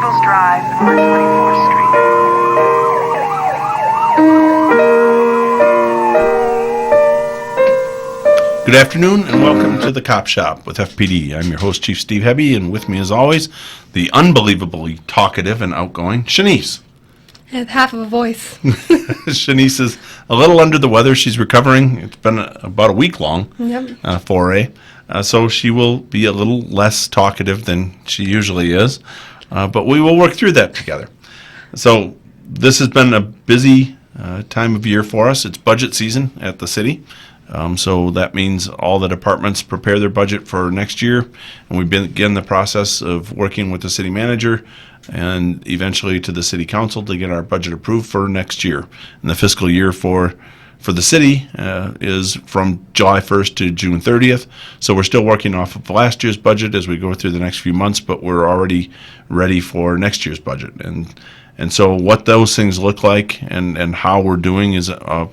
Peoples Drive, North 24th Street. Good afternoon and welcome to the Cop Shop with FPD. I'm your host, Chief Steve Hebbe, and with me as always, the unbelievably talkative and outgoing Shanice. And half of a voice. Shanice is a little under the weather. She's recovering. It's been about a week long foray. So she will be a little less talkative than she usually is. But we will work through that together. So this has been a busy time of year for us. It's budget season at the city. So that means all the departments prepare their budget for next year, and we begin the process of working with the city manager and eventually to the city council to get our budget approved for next year. And the fiscal year for the city is from July 1st to June 30th. So we're still working off of last year's budget as we go through the next few months, but we're already ready for next year's budget. And so what those things look like and how we're doing is a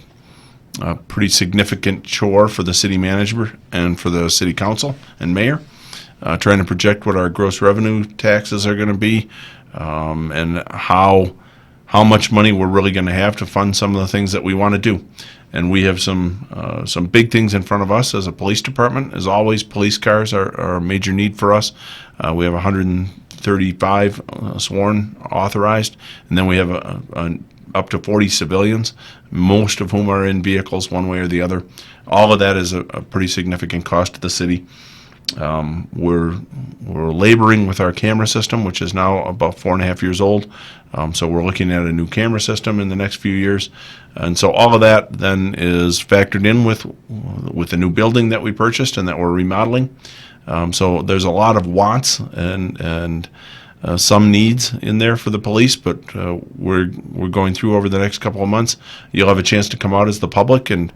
pretty significant chore for the city manager and for the city council and mayor, trying to project what our gross revenue taxes are going to be, and how much money we're really going to have to fund some of the things that we want to do. And we have some big things in front of us as a police department. As always, police cars are a major need for us. We have 135 sworn authorized, and then we have up to 40 civilians, most of whom are in vehicles one way or the other. All of that is a pretty significant cost to the city. We're laboring with our camera system, which is now about 4.5 years old. So we're looking at a new camera system in the next few years. And so all of that then is factored in with the new building that we purchased and that we're remodeling. So there's a lot of wants and some needs in there for the police, but we're going through over the next couple of months. You'll have a chance to come out as the public and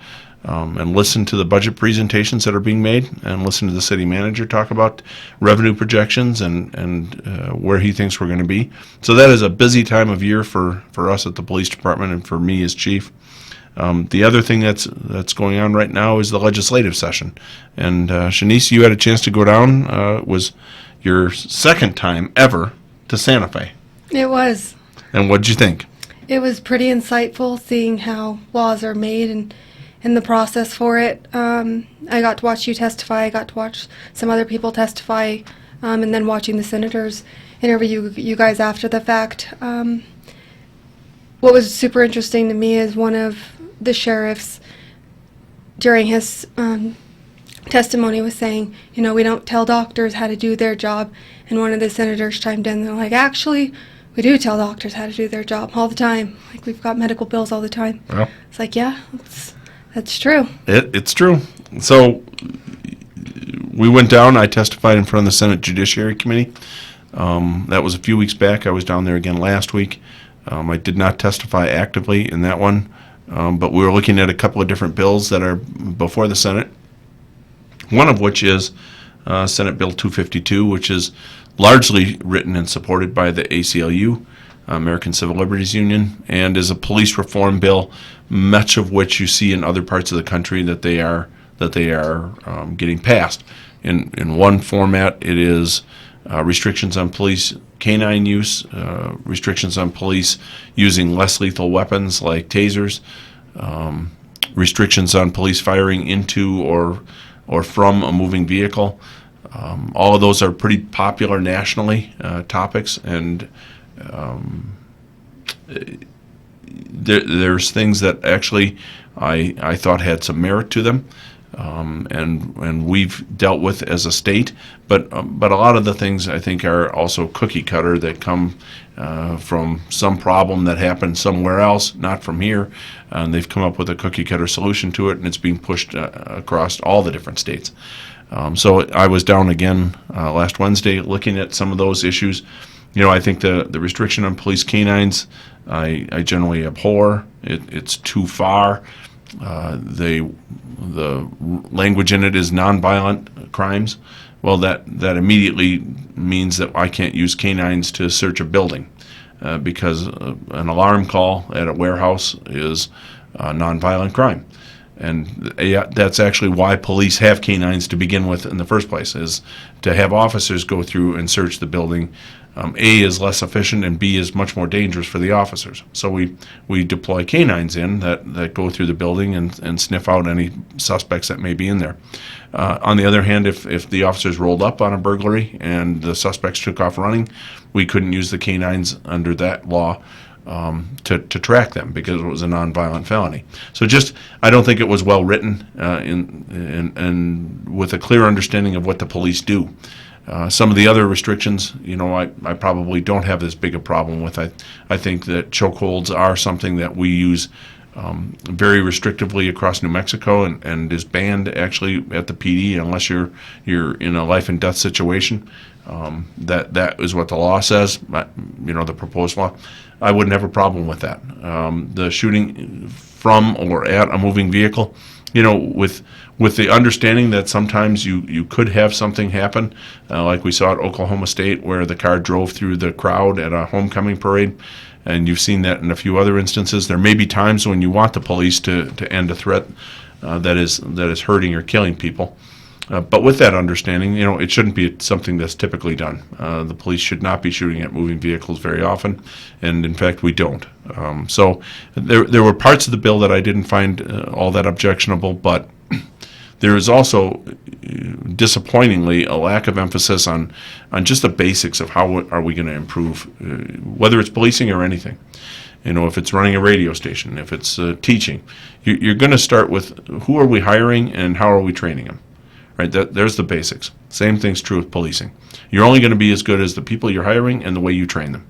listen to the budget presentations that are being made, and listen to the city manager talk about revenue projections and where he thinks we're going to be. So that is a busy time of year for us at the police department and for me as chief. The other thing that's going on right now is the legislative session. And Shanice, you had a chance to go down. It was your second time ever to Santa Fe. It was. And what did you think? It was pretty insightful seeing how laws are made and the process for it. I got to watch you testify. I got to watch some other people testify, and then watching the senators interview you guys after the fact. What was super interesting to me is one of the sheriffs during his testimony was saying, we don't tell doctors how to do their job. And one of the senators chimed in, they're like, actually, we do tell doctors how to do their job all the time. Like, we've got medical bills all the time. Well, it's like, yeah, that's true. It's true. So we went down. I testified in front of the Senate Judiciary Committee. That was a few weeks back. I was down there again last week. I did not testify actively in that one, but we were looking at a couple of different bills that are before the Senate. One of which is Senate Bill 252, which is largely written and supported by the ACLU, American Civil Liberties Union, and is a police reform bill, much of which you see in other parts of the country that they are getting passed. In one format, it is restrictions on police canine use, restrictions on police using less lethal weapons like tasers, restrictions on police firing into or from a moving vehicle. All of those are pretty popular nationally topics, and there's things that actually I thought had some merit to them, and we've dealt with as a state. But a lot of the things I think are also cookie cutter that come from some problem that happened somewhere else, not from here. And they've come up with a cookie cutter solution to it, and it's being pushed across all the different states. So I was down again last Wednesday looking at some of those issues. I think the restriction on police canines, I generally abhor. It's too far. The language in it is nonviolent crimes. Well, that immediately means that I can't use canines to search a building because an alarm call at a warehouse is a nonviolent crime. And that's actually why police have canines to begin with in the first place, is to have officers go through and search the building A, is less efficient, and B, is much more dangerous for the officers. So we deploy canines in that go through the building and sniff out any suspects that may be in there. On the other hand, if the officers rolled up on a burglary and the suspects took off running, we couldn't use the canines under that law to track them because it was a nonviolent felony. So I don't think it was well written and with a clear understanding of what the police do. Some of the other restrictions, I probably don't have this big a problem with. I think that chokeholds are something that we use very restrictively across New Mexico and is banned actually at the PD unless you're in a life and death situation. That is what the law says, the proposed law. I wouldn't have a problem with that. The shooting from or at a moving vehicle, with the understanding that sometimes you could have something happen, like we saw at Oklahoma State where the car drove through the crowd at a homecoming parade, and you've seen that in a few other instances. There may be times when you want the police to end a threat that is hurting or killing people. But with that understanding, it shouldn't be something that's typically done. The police should not be shooting at moving vehicles very often, and in fact, we don't. So there were parts of the bill that I didn't find all that objectionable, but there is also, disappointingly, a lack of emphasis on just the basics of how are we going to improve, whether it's policing or anything. If it's running a radio station, if it's teaching, you're going to start with who are we hiring and how are we training them. Right, there's the basics. Same thing's true with policing. You're only going to be as good as the people you're hiring and the way you train them.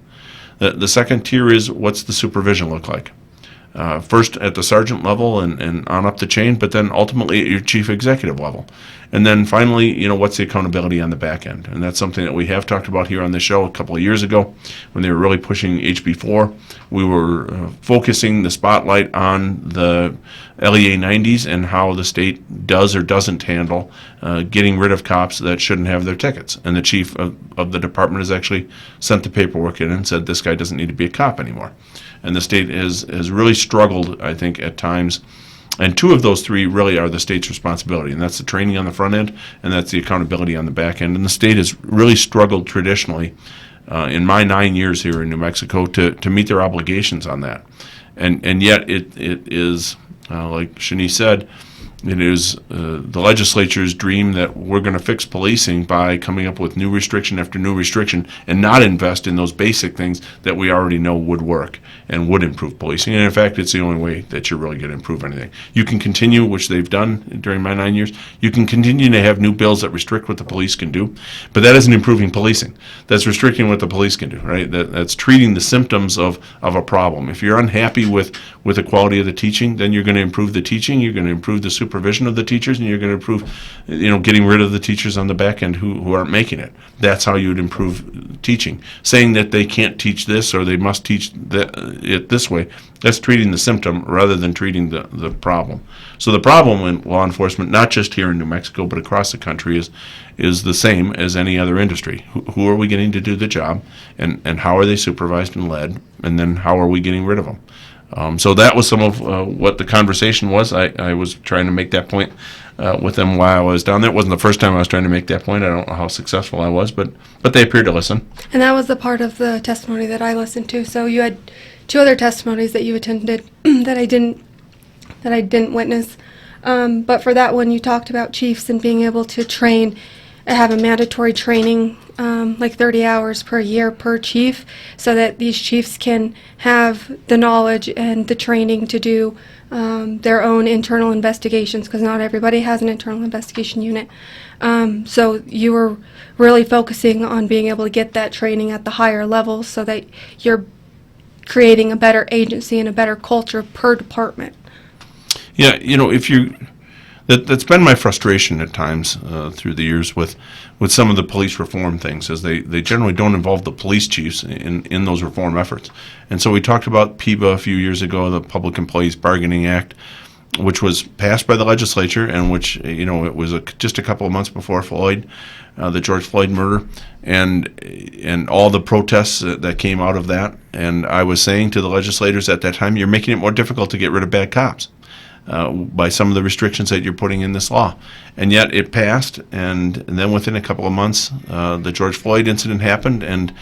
The second tier is what's the supervision look like? First at the sergeant level and on up the chain, but then ultimately at your chief executive level. And then finally, what's the accountability on the back end? And that's something that we have talked about here on the show a couple of years ago when they were really pushing HB4. We were focusing the spotlight on the LEA 90s and how the state does or doesn't handle getting rid of cops that shouldn't have their tickets. And the chief of the department has actually sent the paperwork in and said this guy doesn't need to be a cop anymore. And the state has really struggled, I think, at times. And two of those three really are the state's responsibility, and that's the training on the front end, and that's the accountability on the back end. And the state has really struggled traditionally, in my 9 years here in New Mexico, to meet their obligations on that. And yet it is, like Shanice said, it is the legislature's dream that we're going to fix policing by coming up with new restriction after new restriction and not invest in those basic things that we already know would work and would improve policing. And in fact, it's the only way that you're really going to improve anything. You can continue, which they've done during my 9 years, you can continue to have new bills that restrict what the police can do, but that isn't improving policing. That's restricting what the police can do, right? That's treating the symptoms of a problem. If you're unhappy with the quality of the teaching, then you're going to improve the teaching, you're going to improve the supervision of the teachers, and you're going to improve, getting rid of the teachers on the back end who aren't making it. That's how you would improve teaching. Saying that they can't teach this or they must teach it this way, that's treating the symptom rather than treating the problem. So the problem in law enforcement, not just here in New Mexico but across the country, is the same as any other industry. Who are we getting to do the job, and how are they supervised and led, and then how are we getting rid of them? So that was some of what the conversation was. I was trying to make that point with them while I was down there. It wasn't the first time I was trying to make that point. I don't know how successful I was, but they appeared to listen. And that was the part of the testimony that I listened to. So you had two other testimonies that you attended that I didn't witness. But for that one, you talked about chiefs and being able to train, have a mandatory training, like 30 hours per year per chief, so that these chiefs can have the knowledge and the training to do their own internal investigations, because not everybody has an internal investigation unit. So you were really focusing on being able to get that training at the higher levels so that you're creating a better agency and a better culture per department. Yeah, that's been my frustration at times through the years with some of the police reform things, as they generally don't involve the police chiefs in those reform efforts. And so we talked about Hebbe a few years ago, the Public Employees Bargaining Act, which was passed by the legislature, and which, it was just a couple of months before the George Floyd murder, and all the protests that came out of that. And I was saying to the legislators at that time, you're making it more difficult to get rid of bad cops. by some of the restrictions that you're putting in this law. And yet it passed, and then within a couple of months, the George Floyd incident happened, and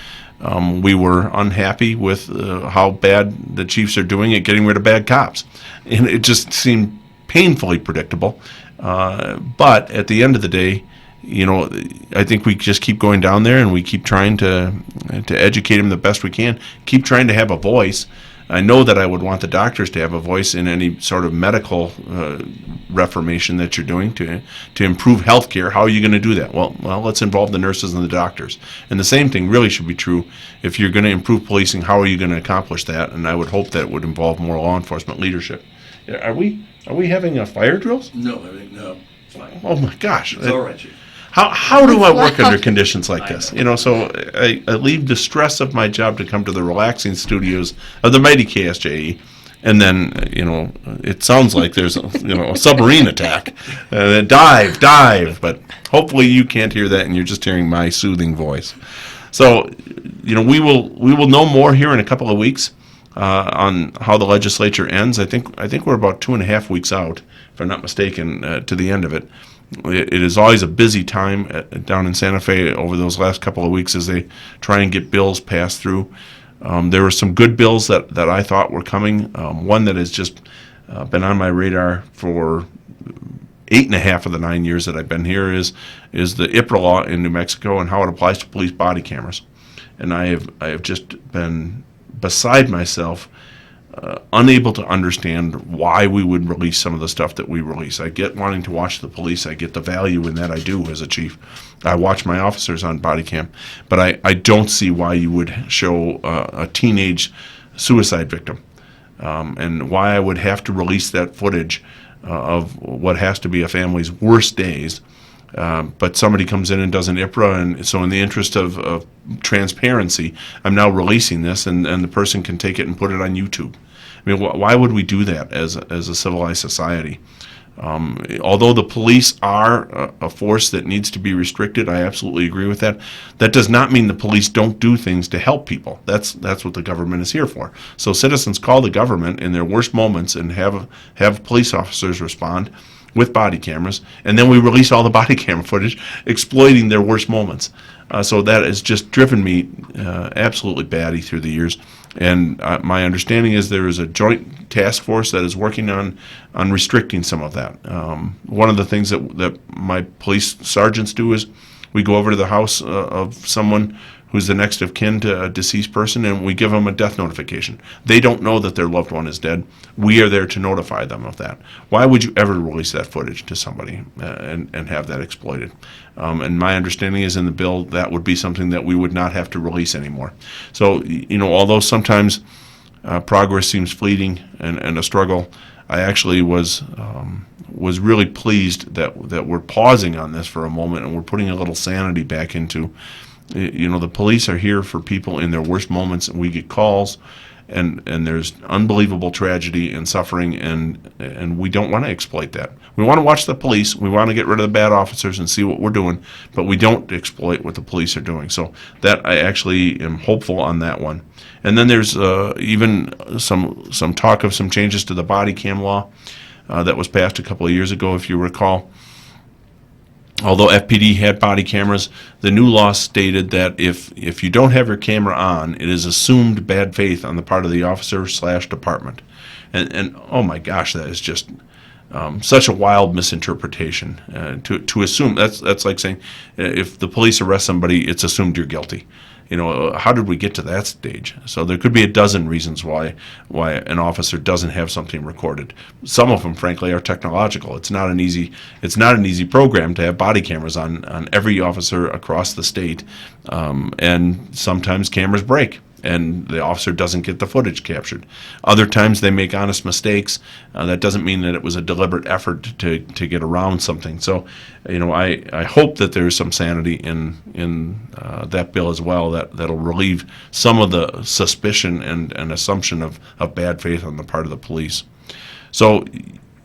we were unhappy with how bad the chiefs are doing at getting rid of bad cops. And it just seemed painfully predictable. But at the end of the day, I think we just keep going down there and we keep trying to educate them the best we can, keep trying to have a voice. I know that I would want the doctors to have a voice in any sort of medical reformation that you're doing to improve health care. How are you going to do that? Well, let's involve the nurses and the doctors. And the same thing really should be true. If you're going to improve policing, how are you going to accomplish that? And I would hope that it would involve more law enforcement leadership. Are we having fire drills? No, no. Fine. Oh my gosh. It's all right, Chief. How do I work under conditions like this? So I leave the stress of my job to come to the relaxing studios of the mighty KSJE, and then it sounds like there's a submarine attack. Dive, but hopefully you can't hear that, and you're just hearing my soothing voice. So we will know more here in a couple of weeks on how the legislature ends. I think we're about 2.5 weeks out, if I'm not mistaken, to the end of it. It is always a busy time down in Santa Fe over those last couple of weeks as they try and get bills passed through. There were some good bills that I thought were coming. One that has just been on my radar for 8.5 of the 9 years that I've been here is the IPRA law in New Mexico and how it applies to police body cameras. And I have just been beside myself, unable to understand why we would release some of the stuff that we release. I get wanting to watch the police. I get the value in that. I do as a chief. I watch my officers on body cam. But I don't see why you would show a teenage suicide victim and why I would have to release that footage of what has to be a family's worst days. But somebody comes in and does an IPRA, and so in the interest of transparency, I'm now releasing this, and the person can take it and put it on YouTube. I mean, why would we do that as a civilized society? Although the police are a force that needs to be restricted, I absolutely agree with that. That does not mean the police don't do things to help people. That's what the government is here for. So citizens call the government in their worst moments and have police officers respond with body cameras, and then we release all the body camera footage exploiting their worst moments. So that has just driven me absolutely batty through the years. And my understanding is there is a joint task force that is working on restricting some of that. One of the things that my police sergeants do is we go over to the house of someone who's the next of kin to a deceased person, and we give them a death notification. They don't know that their loved one is dead. We are there to notify them of that. Why would you ever release that footage to somebody and have that exploited? And my understanding is in the bill that would be something that we would not have to release anymore. So, although sometimes progress seems fleeting and a struggle, I actually was really pleased that we're pausing on this for a moment and we're putting a little sanity back into. The police are here for people in their worst moments, and we get calls, and there's unbelievable tragedy and suffering, and we don't want to exploit that. We want to watch the police. We want to get rid of the bad officers and see what we're doing, but we don't exploit what the police are doing. So that I actually am hopeful on that one. And then there's even some talk of some changes to the body cam law that was passed a couple of years ago, if you recall. Although FPD had body cameras, the new law stated that if you don't have your camera on, it is assumed bad faith on the part of the officer/department. And oh my gosh, that is just such a wild misinterpretation. To assume, that's like saying if the police arrest somebody, it's assumed you're guilty. How did we get to that stage? So there could be a dozen reasons why an officer doesn't have something recorded. Some of them, frankly, are technological. It's not an easy program to have body cameras on every officer across the state, and sometimes cameras break and the officer doesn't get the footage captured. Other times they make honest mistakes. That doesn't mean that it was a deliberate effort to get around something. So, I hope that there's some sanity in that bill as well that'll relieve some of the suspicion and assumption of bad faith on the part of the police. So,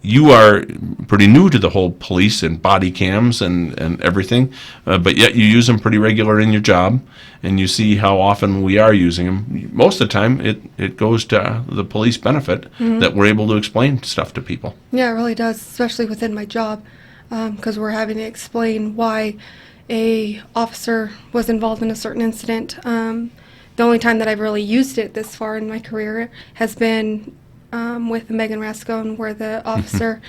you are pretty new to the whole police and body cams and everything, but yet you use them pretty regular in your job, and you see how often we are using them. Most of the time, it goes to the police benefit that we're able to explain stuff to people. Yeah, it really does, especially within my job, because we're having to explain why a officer was involved in a certain incident. The only time that I've really used it this far in my career has been with Megan Rascone, where the officer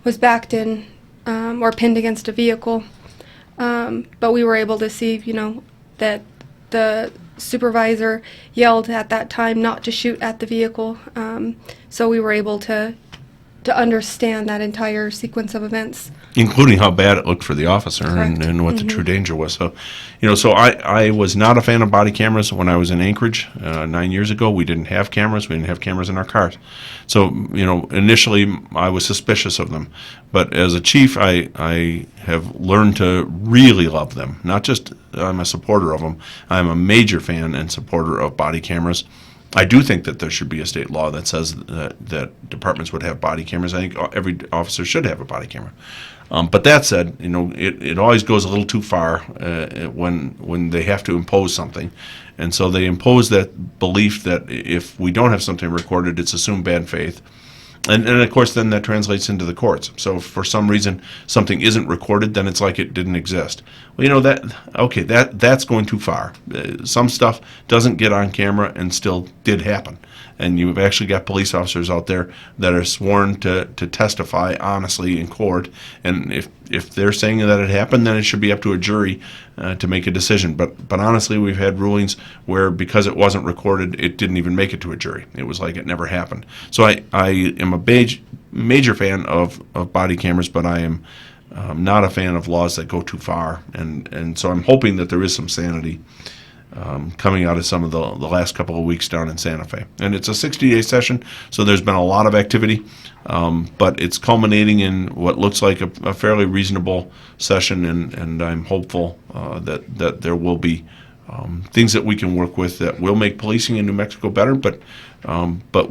was backed in or pinned against a vehicle. But we were able to see, that the supervisor yelled at that time not to shoot at the vehicle. So we were able to understand that entire sequence of events. Including how bad it looked for the officer and what the true danger was. So, so I was not a fan of body cameras when I was in Anchorage 9 years ago. We didn't have cameras. We didn't have cameras in our cars. So, initially I was suspicious of them. But as a chief, I have learned to really love them. Not just I'm a supporter of them. I'm a major fan and supporter of body cameras. I do think that there should be a state law that says that departments would have body cameras. I think every officer should have a body camera. But that said, it always goes a little too far when they have to impose something. And so they impose that belief that if we don't have something recorded, it's assumed bad faith. And of course, then that translates into the courts. So if for some reason something isn't recorded, then it's like it didn't exist. Well, that's going too far. Some stuff doesn't get on camera and still did happen. And you've actually got police officers out there that are sworn to testify honestly in court. And if they're saying that it happened, then it should be up to a jury to make a decision. But honestly, we've had rulings where because it wasn't recorded, it didn't even make it to a jury. It was like it never happened. So I am a major fan of body cameras, but I am not a fan of laws that go too far. And so I'm hoping that there is some sanity coming out of some of the last couple of weeks down in Santa Fe. And it's a 60-day session, so there's been a lot of activity, but it's culminating in what looks like a fairly reasonable session, and I'm hopeful that there will be things that we can work with that will make policing in New Mexico better, but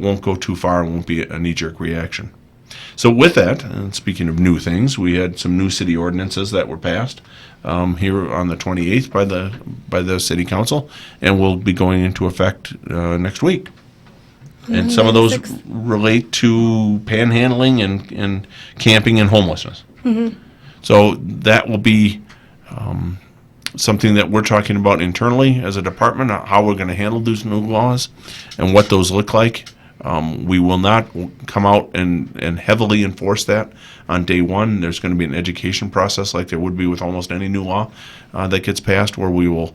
won't go too far and won't be a knee-jerk reaction. So with that, and speaking of new things, we had some new city ordinances that were passed here on the 28th by the city council, and will be going into effect next week. And some of those relate to panhandling and camping and homelessness. Mm-hmm. So that will be something that we're talking about internally as a department, how we're going to handle those new laws and what those look like. We will not come out and heavily enforce that on day one. There's going to be an education process like there would be with almost any new law that gets passed, where we will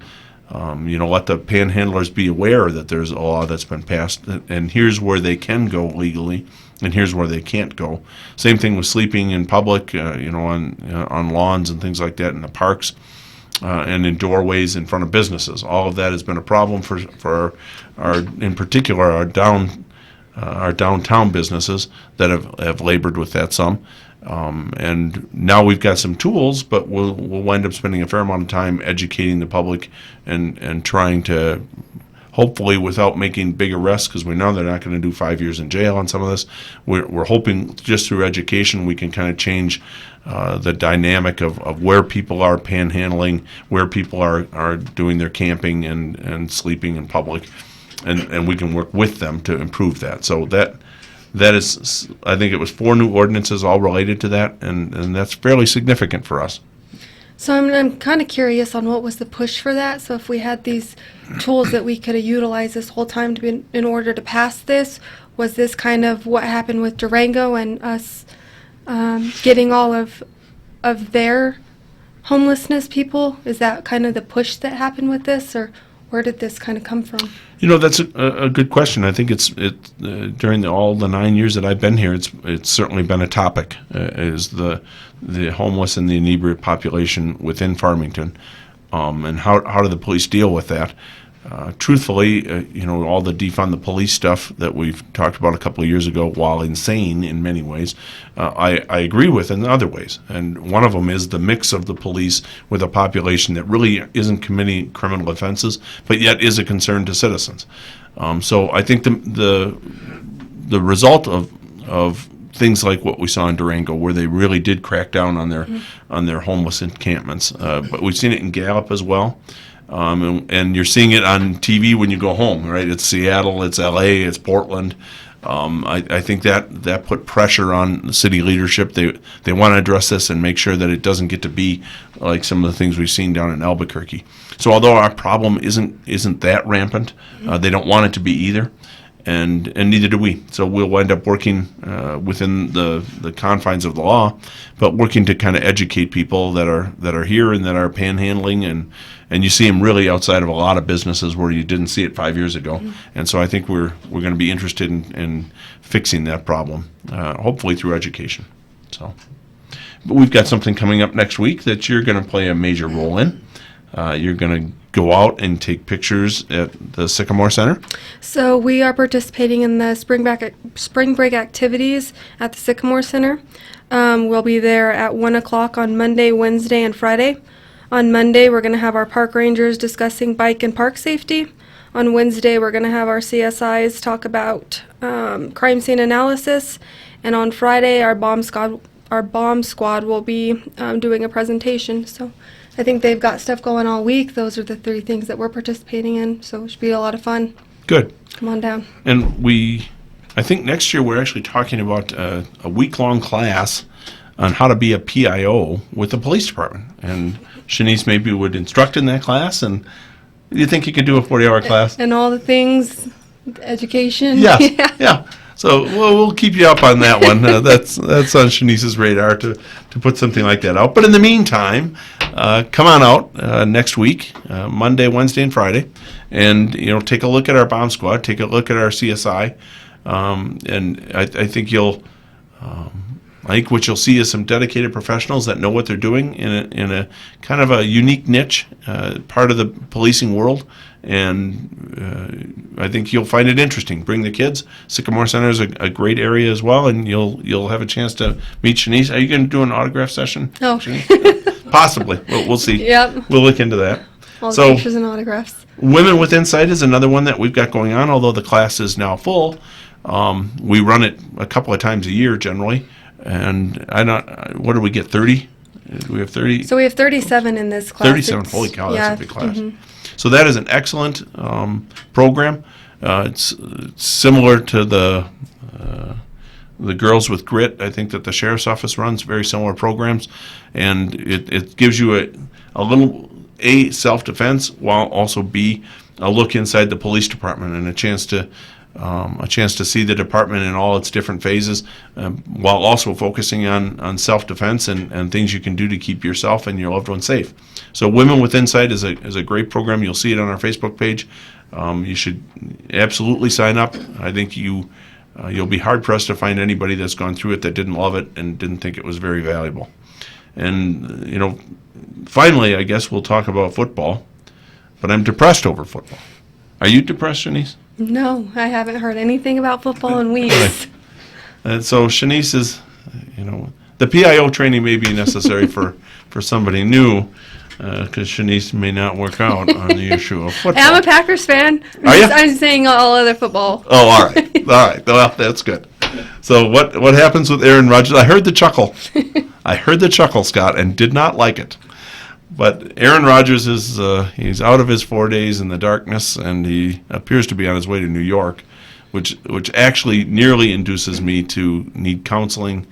let the panhandlers be aware that there's a law that's been passed, and here's where they can go legally, and here's where they can't go. Our thing with sleeping in public, on lawns and things like that in the parks, and in doorways in front of businesses. All of that has been a problem for our, in particular, our downtown businesses that have labored with that some. And now we've got some tools, but we'll wind up spending a fair amount of time educating the public and trying to, hopefully without making big arrests, because we know they're not going to do 5 years in jail on some of this. We're hoping just through education we can kind of change the dynamic of where people are panhandling, where people are doing their camping and sleeping in public. And we can work with them to improve that. So that is, I think it was 4 new ordinances all related to that, and that's fairly significant for us. So I'm kind of curious on what was the push for that. So if we had these tools that we could have utilized this whole time in order to pass this, was this kind of what happened with Durango and us getting all of their homelessness people? Is that kind of the push that happened with this, or where did this kind of come from? That's a good question. I think it's during all the 9 years that I've been here, it's certainly been a topic, is the homeless and the inebriate population within Farmington, and how do the police deal with that? Truthfully, all the defund the police stuff that we've talked about a couple of years ago, while insane in many ways, I agree with in other ways. And one of them is the mix of the police with a population that really isn't committing criminal offenses, but yet is a concern to citizens. So I think the result of things like what we saw in Durango, where they really did crack down on their homeless encampments. But we've seen it in Gallup as well. And you're seeing it on TV when you go home, right? It's Seattle, it's LA, it's Portland. I think that put pressure on the city leadership. They want to address this and make sure that it doesn't get to be like some of the things we've seen down in Albuquerque. So although our problem isn't that rampant, they don't want it to be either, and neither do we. So we'll wind up working within the confines of the law, but working to kind of educate people that are here and that are panhandling, and you see them really outside of a lot of businesses where you didn't see it 5 years ago. And so I think we're going to be interested in fixing that problem, hopefully through education. So, but we've got something coming up next week that you're going to play a major role in. You're going to go out and take pictures at the Sycamore Center. So we are participating in the spring break activities at the Sycamore Center. We'll be there at 1 o'clock on Monday, Wednesday, and Friday. On Monday, we're going to have our park rangers discussing bike and park safety. On Wednesday, we're going to have our CSIs talk about crime scene analysis. And on Friday, our bomb squad will be doing a presentation. So I think they've got stuff going all week. Those are the 3 things that we're participating in. So it should be a lot of fun. Good. Come on down. And I think next year we're actually talking about a week-long class on how to be a P.I.O. with the police department. And Shanice maybe would instruct in that class, and you think you could do a 40-hour class? And all the things, education. Yes. Yeah. So we'll keep you up on that one. That's on Shanice's radar to put something like that out. But in the meantime, come on out next week, Monday, Wednesday, and Friday, and take a look at our bomb squad, take a look at our CSI, and I think I think what you'll see is some dedicated professionals that know what they're doing in a kind of a unique niche, part of the policing world, and I think you'll find it interesting. Bring the kids. Sycamore Center is a great area as well, and you'll have a chance to meet Shanice. Are you going to do an autograph session? Oh, Shanice? Possibly. We'll see. Yep. We'll look into that. All the pictures and autographs. Women with Insight is another one that we've got going on, although the class is now full. We run it a couple of times a year generally. And what do we get, 30? Do we have 30? So we have 37 in this class. 37, holy cow, that's a big class. Mm-hmm. So that is an excellent program. It's similar to the Girls with Grit. I think that the Sheriff's Office runs very similar programs. And it gives you a little, self-defense, while also B, a look inside the police department and a chance to see the department in all its different phases, while also focusing on self-defense and things you can do to keep yourself and your loved ones safe. So Women with Insight is a great program. You'll see it on our Facebook page. You should absolutely sign up. I think you'll be hard-pressed to find anybody that's gone through it that didn't love it and didn't think it was very valuable. And, finally, I guess we'll talk about football, but I'm depressed over football. Are you depressed, Shanice? No, I haven't heard anything about football in weeks. And so Shanice is, the P.I.O. training may be necessary for somebody new, because Shanice may not work out on the issue of football. I'm a Packers fan. Are you? I'm saying all other football. Oh, all right. All right. Well, that's good. So what happens with Aaron Rodgers? I heard the chuckle, Scott, and did not like it. But Aaron Rodgers he's out of his 4 days in the darkness, and he appears to be on his way to New York, which actually nearly induces me to need counseling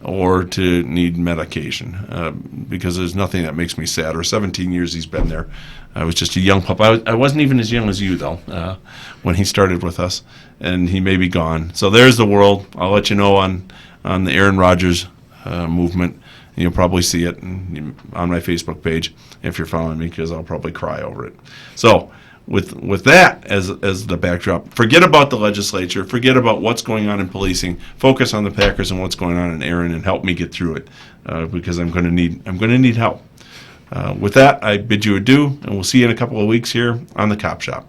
or to need medication, because there's nothing that makes me sadder. 17 years he's been there. I was just a young pup. I wasn't even as young as you, though, when he started with us, and he may be gone. So there's the world. I'll let you know on the Aaron Rodgers movement. You'll probably see it on my Facebook page if you're following me, because I'll probably cry over it. So with that as the backdrop, forget about the legislature, forget about what's going on in policing, focus on the Packers and what's going on in Aaron, and help me get through it, because I'm going to need help. With that, I bid you adieu, and we'll see you in a couple of weeks here on the Cop Shop.